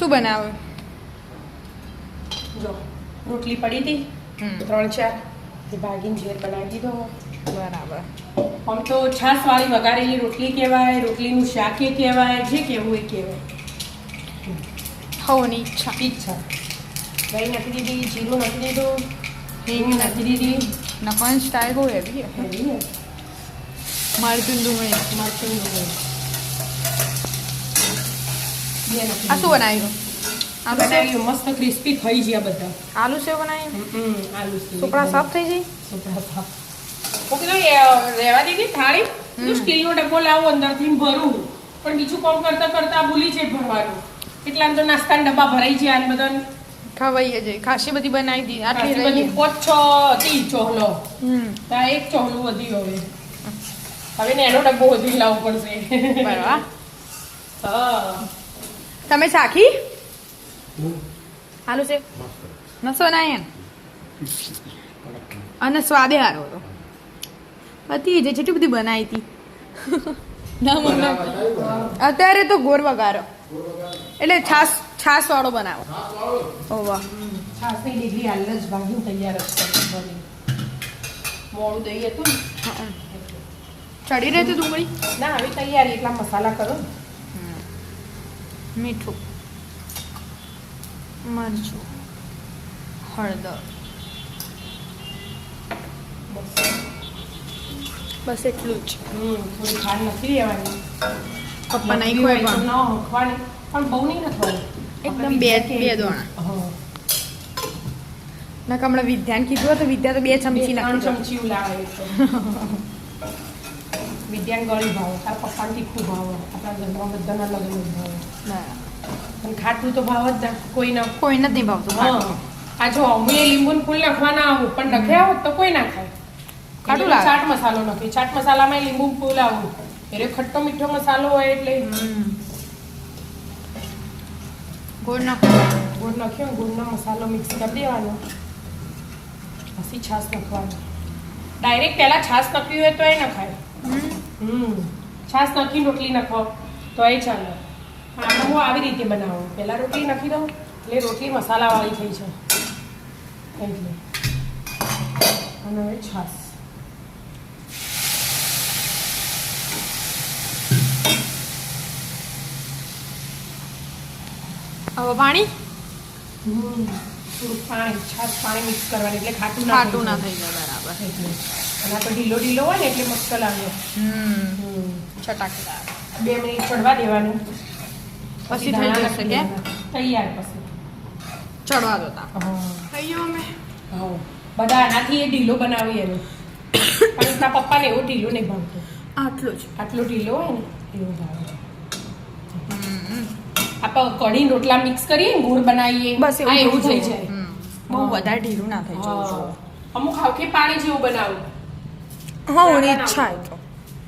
શું બનાવ્યું? જો રોટલી પડી હતી 3-4 એ ભાગીને ઝેર બનાવી દીધો. બરાબર. આમ તો છાશવાળી વઘારેલી રોટલી કહેવાય, રોટલીનું શાક એ કહેવાય, જે કહેવું એ કહેવાય. ખાવાની ઈચ્છા. દહીં નાખી દીધી, જીરું નાખી દીધું, હિંગ નાખી દીધી. નફાન સ્ટાઈલ બહુ હેવી હેવી ને મરચું ડુંગળી. મરચું ડુંગળી બે નાખી આ શું બનાવ્યું? આ બનાવ્યું મસ્ત ક્રિસ્પી થઈ ગયા બધા. આલુ સેવ બનાવ્યું. આલુ સુપડા સાફ થઈ જાય. સુપડા સાફ રહેવા દીધી થાળી. સ્ટીલનો ડબ્બો લાવો અંદરથી ભરું, પણ બીજું કામ કરતા કરતા ભૂલી છે ભરવાનું. કેટલા તો નાસ્તાના ડબ્બા ભરાઈ છે આ બધા ખવાઈ જાય. ખાસી બધી બનાવી દીધી. આટલી બધી રહી 5-6 હતી ચોહલો. ત્યાં એક ચોહલું વધ્યું હવે. હવે ને એનો ડબ્બો વધુ લાવવો પડશે. બરાબર. હા તમે ચાખી આલુ સેવ? નસો ના અને સ્વાદે સારો હતો. હતી જે જેટલી બધી બનાવી હતી. ના મમ્મી અત્યારે તો ગોળ વઘારો એટલે છાસ વાળો બનાવો. ઓ વાહ. છાસની ડિગ્રી હાલ જ ભાગ્યું તૈયાર જ કરી. મોડું દહીં હતું ને ચડી રહી હતી ડુંગળી. ના હવે તૈયારી એટલા મસાલા કરો. મીઠું, મરચું, હળદર, બસ એટલું જ. થોડી ખાંડ નથી રહેવાની. પપ્પા નહીં ખવાય પણ ન હખવાની, પણ બહુ નહીં નખવાની. એકદમ બે દોણા. ના હમણાં વિદ્યાને કીધું તો વિદ્યા તો 2 ચમચી 3 નાખી. ચમચી લાવે. વિદ્યાન ગળી ભાવે, તારા પપ્પાને તીખું ભાવે, આપણા ઘરમાં બધાના અલગ અલગ ભાવે. અને ખાટું તો ભાવ જ ના કોઈ ના. કોઈ નથી ભાવતું. આ જો હું એ લીંબુનું ફૂલ નાખવાના આવું, પણ નખ્યા હોત તો કોઈ ના ખાય. ખાટું એટલે લાગે. ચાટ મસાલો નાખી. ચાટ મસાલામાં લીંબુ ફૂલ આવું એટલે ખટ્ટો મીઠો મસાલો હોય એટલે ગોળ નાખો. ગોળ નાખ્યો, ગોળનો મસાલો મિક્સ કરી દેવાનો, પછી છાશ નાખવાની. ડાયરેક્ટ પહેલા છાશ નાખવી હોય તો એ નખાય. છાશ નાખીને રોટલી નાખો તો એ ચાલે. પણ આપણે હું આવી રીતે બનાવું, પહેલા રોટલી નાખી દઉં એટલે રોટલી મસાલાવાળી થઈ છે એટલે. અને હવે છાશ. હવે પાણી. થોડુંક પાણી, છાશ પાણી મિક્સ કરવાની એટલે ખાટું ખાટું ના થઈ થઈ જાય. બરાબર. એટલે. અને આ તો ઢીલો ઢીલો હોય ને એટલે મસ્ત લાગે. છટાકેદાર. 2 મિનિટ ચડવા દેવાનું, પછી થઈ જશે કે તૈયાર. પછી ચડવા દોતા. હા થઈ ગયો અમે. હા બધા આનાથી એ ઢીલો બનાવીએ એનું. પણ એમના પપ્પાને એવું ઢીલો નહીં ભાવતું. આટલું જ. આટલો ઢીલો હોય ને એવું ભાવે. આપણે કઢી રોટલા મિક્સ કરીએ ને ગોળ બનાવીએ બસ આ એવું થઈ જાય. બહુ વધારે ઢીલું ના થઈ જાય. અમુક હાવખે પાણી જેવું બનાવું. હા ઓની ઈચ્છા હોય તો.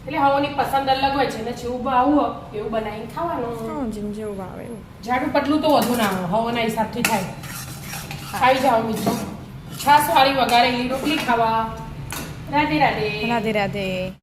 એટલે હવાની પસંદ અલગ હોય છે ને જેવું ભાવું હોય એવું બનાવીને ખાવાનું. જેમ જેવું ભાવે એવું. જાડું પતલું તો વધુ ના આવે, હવાના હિસાબથી થાય. ખાઈ જાઓ મિત્રો. છાશ વાળી વઘારેલી રોટલી ખાવા. રાધે રાધે. રાધે રાધે.